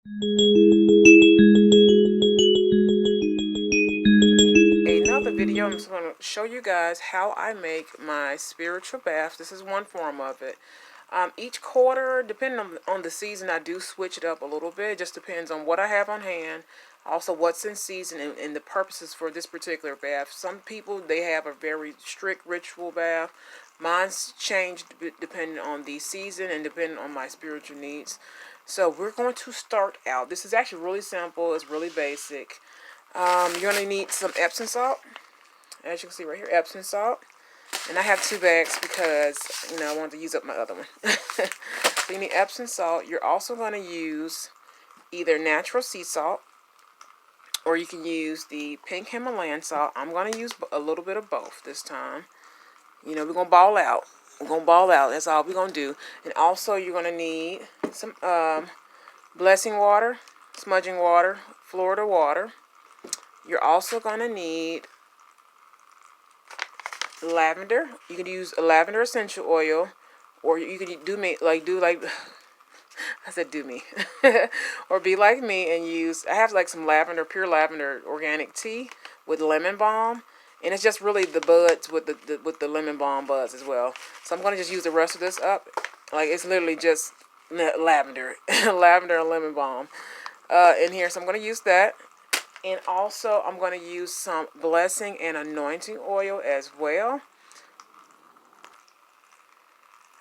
Another video, I'm just going to show you guys how I make my spiritual bath. This is one form of it. Each quarter, depending on the season, I do switch it up a little bit. It just depends on what I have on hand, also what's in season, and the purposes for this particular bath. Some people, they have a very strict ritual bath. Mine's changed depending on the season and depending on my spiritual needs. So we're going to start out. This is actually really simple. It's really basic. You're going to need some Epsom salt. As you can see right here, Epsom salt. And I have 2 bags because, I wanted to use up my other one. So you need Epsom salt. You're also going to use either natural sea salt, or you can use the pink Himalayan salt. I'm going to use a little bit of both this time. We're going to ball out. We're going to ball out. That's all we're going to do. And also you're going to need some blessing water, smudging water, Florida water. You're also going to need lavender. You can use a lavender essential oil, or you can I said do me, or be like me and use. I have like some lavender, pure lavender organic tea with lemon balm, and it's just really the buds with the lemon balm buds as well. So I'm going to just use the rest of this up. Like it's literally just lavender, lavender and lemon balm in here. So I'm going to use that. And also, I'm going to use some blessing and anointing oil as well.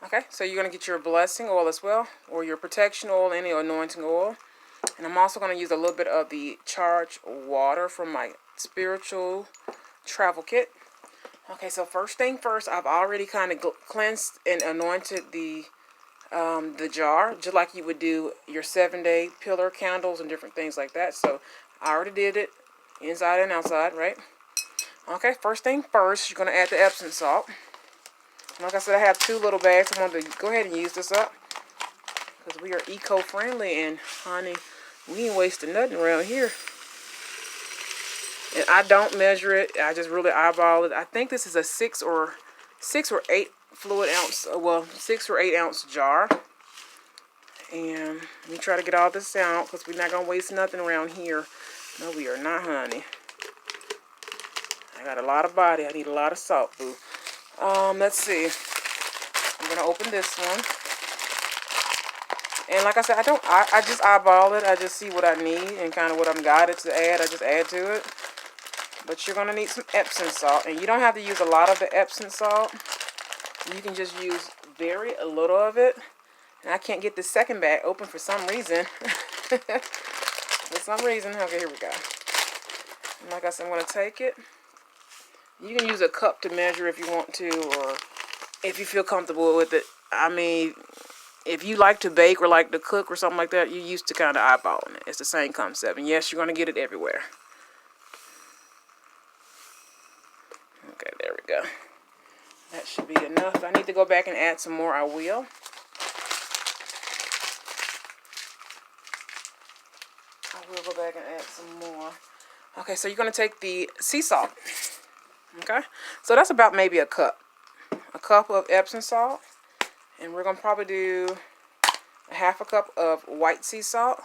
Okay, so you're going to get your blessing oil as well, or your protection oil, any anointing oil. And I'm also going to use a little bit of the charged water from my spiritual travel kit. Okay, so first thing first, I've already kind of cleansed and anointed the jar, just like you would do your 7-day pillar candles and different things like that. So I already did it inside and outside, right? Okay, first thing first, you're going to add the Epsom salt. Like I said, I have 2 little bags. I wanted to go ahead and use this up because we are eco-friendly, and honey, we ain't wasting nothing around here. And I don't measure it. I just really eyeball it. I think this is a 6 or 8 fluid ounce, 6 or 8 ounce jar. And we try to get all this out because we're not going to waste nothing around here. No, we are not, honey. I got a lot of body. I need a lot of salt, boo. Let's see. I'm going to open this one. And like I said, I just eyeball it. I just see what I need and kind of what I'm guided to add. I just add to it. But you're going to need some Epsom salt. And you don't have to use a lot of the Epsom salt. You can just use very little of it. And I can't get the second bag open for some reason. For some reason. Okay, here we go. And like I said, I'm going to take it. You can use a cup to measure if you want to, or if you feel comfortable with it. I mean, if you like to bake or like to cook or something like that, you're used to kind of eyeballing it. It's the same concept. And yes, you're going to get it everywhere. Okay, there we go. That should be enough. If I need to go back and add some more, I will. I will go back and add some more. Okay, so you're going to take the sea salt. Okay, so that's about maybe a cup of Epsom salt, and we're going to probably do a half a cup of white sea salt.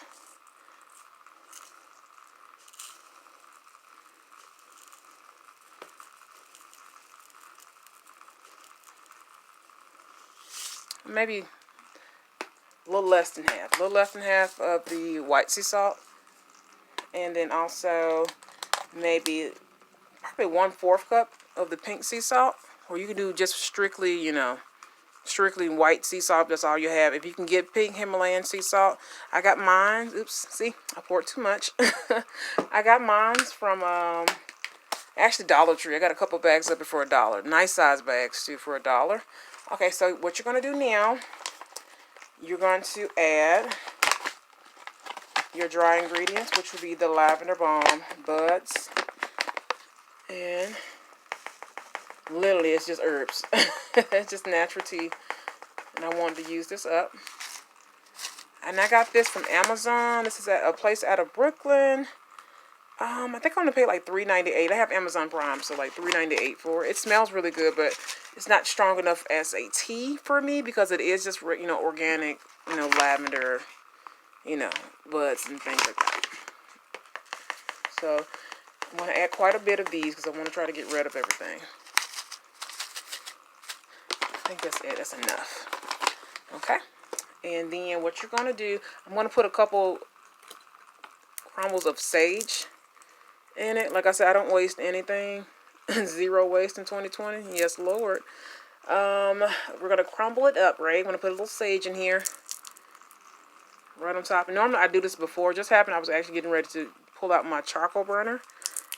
Maybe a little less than half of the white sea salt, and then also maybe probably 1/4 cup of the pink sea salt, or you can do just strictly, strictly white sea salt. That's all you have. If you can get pink Himalayan sea salt, I got mine. Oops, see, I poured too much. I got mine from actually Dollar Tree. I got a couple bags of it for $1. Nice size bags too for $1. Okay, so what you're gonna do now? You're going to add your dry ingredients, which will be the lavender balm buds. And literally, it's just herbs. It's just natural tea. And I wanted to use this up. And I got this from Amazon. This is at a place out of Brooklyn. I think I'm going to pay like $3.98. I have Amazon Prime, so like $3.98 for it. It smells really good, but it's not strong enough as a tea for me because it is just, organic, lavender you know, buds and things like that. So I'm going to add quite a bit of these because I want to try to get rid of everything. I think that's it. That's enough. Okay. And then what you're going to do, I'm going to put a couple crumbles of sage in it. Like I said, I don't waste anything. Zero waste in 2020. Yes, Lord. We're going to crumble it up, right? I'm going to put a little sage in here. Right on top. And normally I do this before. It just happened I was actually getting ready to pull out my charcoal burner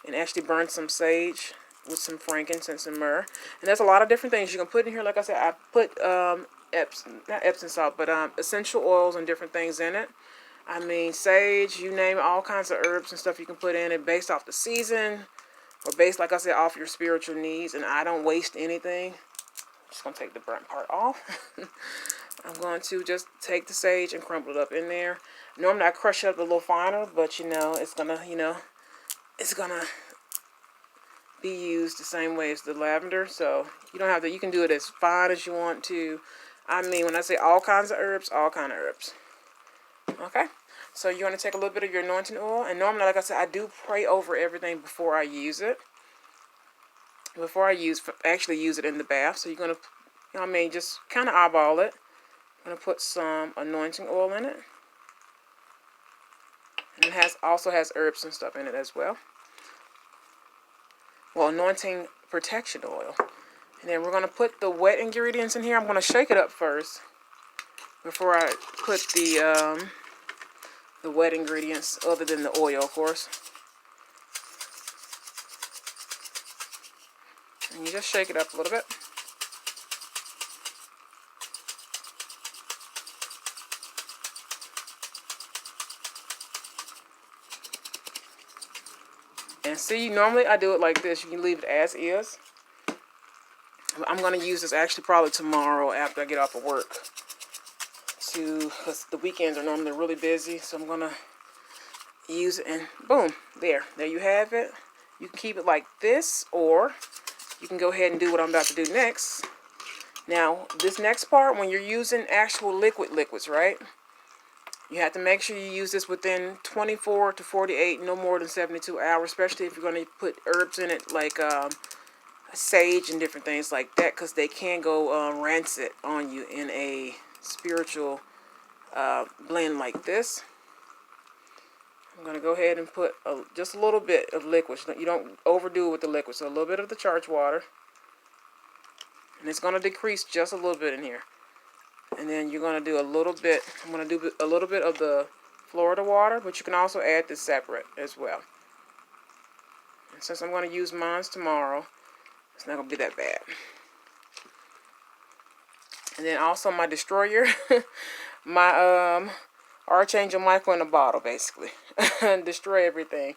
and actually burn some sage with some frankincense and myrrh. And there's a lot of different things you can put in here. Like I said, I put not Epsom salt, but essential oils and different things in it. I mean, sage, you name it, all kinds of herbs and stuff you can put in it based off the season or based, like I said, off your spiritual needs. And I don't waste anything. I'm just going to take the burnt part off. I'm going to just take the sage and crumble it up in there. Normally I crush it up a little finer, but you know, it's going to, it's going to be used the same way as the lavender. So you don't have to, you can do it as fine as you want to. I mean, when I say all kinds of herbs, all kind of herbs. Okay. So you're going to take a little bit of your anointing oil. And normally, like I said, I do pray over everything before I use it. Before I actually use it in the bath. So you're going to, you know what I mean, just kind of eyeball it. I'm going to put some anointing oil in it. And it also has herbs and stuff in it as well. Well, anointing protection oil. And then we're going to put the wet ingredients in here. I'm going to shake it up first before I put the wet ingredients, other than the oil, of course. And you just shake it up a little bit. And see, normally I do it like this. You can leave it as is. I'm going to use this actually probably tomorrow after I get off of work. Because the weekends are normally really busy. So I'm going to use it and boom, there you have it. You can keep it like this, or you can go ahead and do what I'm about to do next. Now, this next part, when you're using actual liquids, right? You have to make sure you use this within 24 to 48, no more than 72 hours, especially if you're going to put herbs in it like sage and different things like that, because they can go rancid on you in a spiritual blend like this. I'm going to go ahead and put just a little bit of liquid. You don't overdo it with the liquid. So a little bit of the church water. And it's going to decrease just a little bit in here. And then you're going to do a little bit. I'm going to do a little bit of the Florida water. But you can also add this separate as well. And since I'm going to use mine tomorrow, it's not going to be that bad. And then also my destroyer. My Archangel Michael in a bottle, basically. Destroy everything.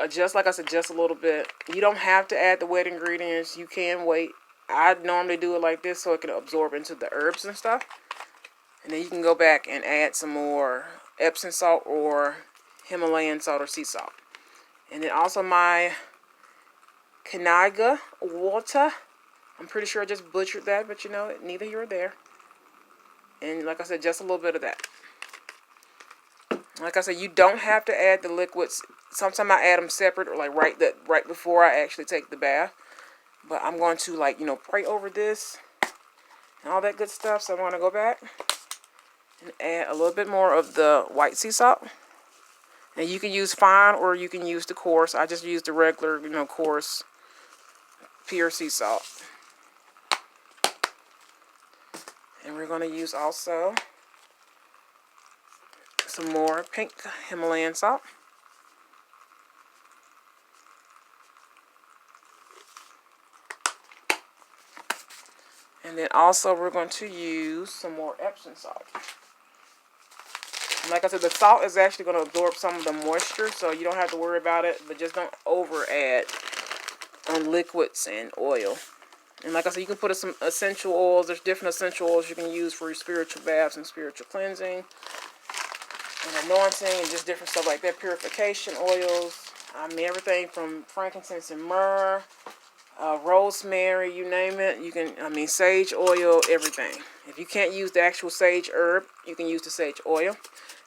Just like I said, just a little bit. You don't have to add the wet ingredients. You can wait. I normally do it like this so it can absorb into the herbs and stuff. And then you can go back and add some more Epsom salt or Himalayan salt or sea salt. And then also my Kanaga water. I'm pretty sure I just butchered that, but you know, neither here or there. And like I said, just a little bit of that. Like I said, you don't have to add the liquids. Sometimes I add them separate, or like right before I actually take the bath. But I'm going to, like, you know, pray over this and all that good stuff. So I'm going to go back and add a little bit more of the white sea salt. And you can use fine or you can use the coarse. I just use the regular, you know, coarse, pure sea salt. And we're going to use also some more pink Himalayan salt. And then also we're going to use some more Epsom salt. And like I said, the salt is actually going to absorb some of the moisture, so you don't have to worry about it, but just don't over add on liquids and oil. And like I said, you can put some essential oils. There's different essential oils you can use for your spiritual baths and spiritual cleansing and anointing and just different stuff like that. Purification oils. I mean, everything from frankincense and myrrh, rosemary, you name it. You can, I mean, sage oil, everything. If you can't use the actual sage herb, you can use the sage oil.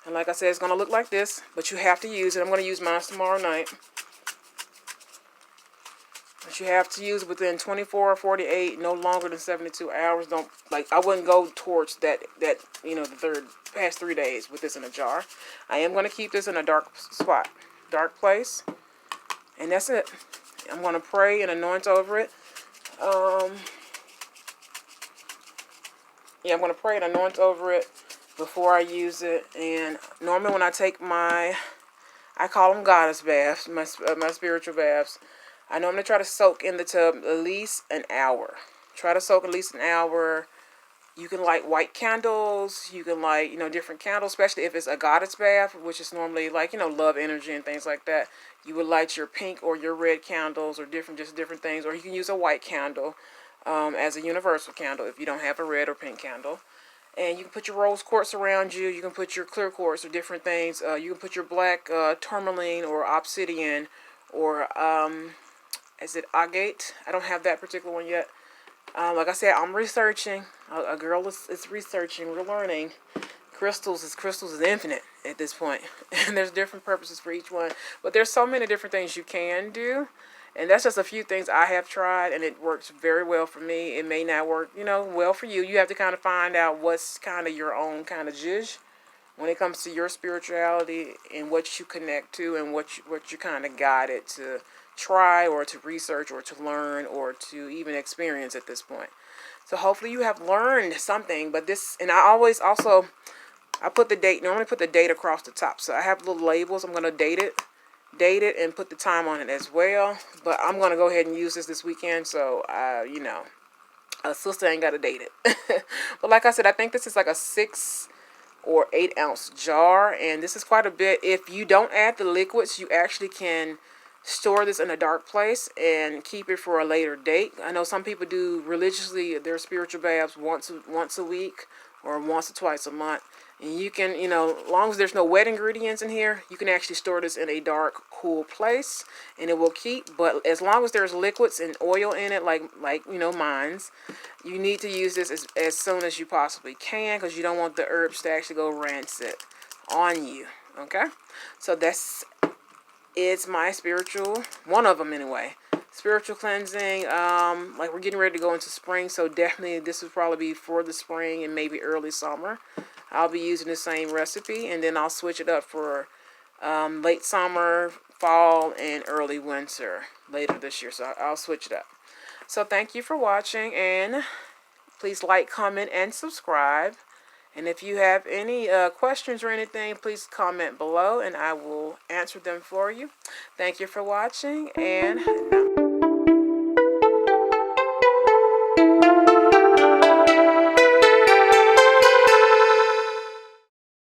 And like I said, it's going to look like this, but you have to use it. I'm going to use mine tomorrow night. But you have to use it within 24 or 48, no longer than 72 hours. Don't, like, I wouldn't go towards that, the past 3 days with this in a jar. I am going to keep this in a dark spot, dark place. And that's it. I'm going to pray and anoint over it. I'm going to pray and anoint over it before I use it. And normally when I take I call them goddess baths, my spiritual baths, I normally try to soak in the tub at least an hour. Try to soak at least an hour. You can light white candles. You can light, different candles, especially if it's a goddess bath, which is normally like, love energy and things like that. You would light your pink or your red candles or different things. Or you can use a white candle as a universal candle if you don't have a red or pink candle. And you can put your rose quartz around you. You can put your clear quartz or different things. You can put your black tourmaline or obsidian or, is it agate? I don't have that particular one yet. Like I said, I'm researching. A girl is researching. We're learning. Crystals is infinite at this point. And there's different purposes for each one. But there's so many different things you can do. And that's just a few things I have tried, and it works very well for me. It may not work, well for you. You have to kind of find out what's kind of your own kind of zhuzh when it comes to your spirituality and what you connect to and what you kind of guided to try or to research or to learn or to even experience at this point. So hopefully you have learned something. But this, and I always also, I put the date, normally put the date across the top. So I have little labels. I'm going to date it and put the time on it as well. But I'm going to go ahead and use this weekend. So, a sister ain't got to date it. But like I said, I think this is like a 6 or 8 ounce jar. And this is quite a bit. If you don't add the liquids, you actually can store this in a dark place and keep it for a later date. I know some people do religiously their spiritual baths once a week or once or twice a month. And you can, as long as there's no wet ingredients in here, you can actually store this in a dark, cool place and it will keep. But as long as there's liquids and oil in it, like mine's, you need to use this as soon as you possibly can because you don't want the herbs to actually go rancid on you. Okay? So it's my spiritual, one of them anyway, spiritual cleansing. Like we're getting ready to go into spring, so definitely this would probably be for the spring and maybe early summer. I'll be using the same recipe, and then I'll switch it up for late summer, fall, and early winter later this year. So I'll switch it up. So thank you for watching, and please like, comment, and subscribe. And if you have any questions or anything, please comment below and I will answer them for you. Thank you for watching, and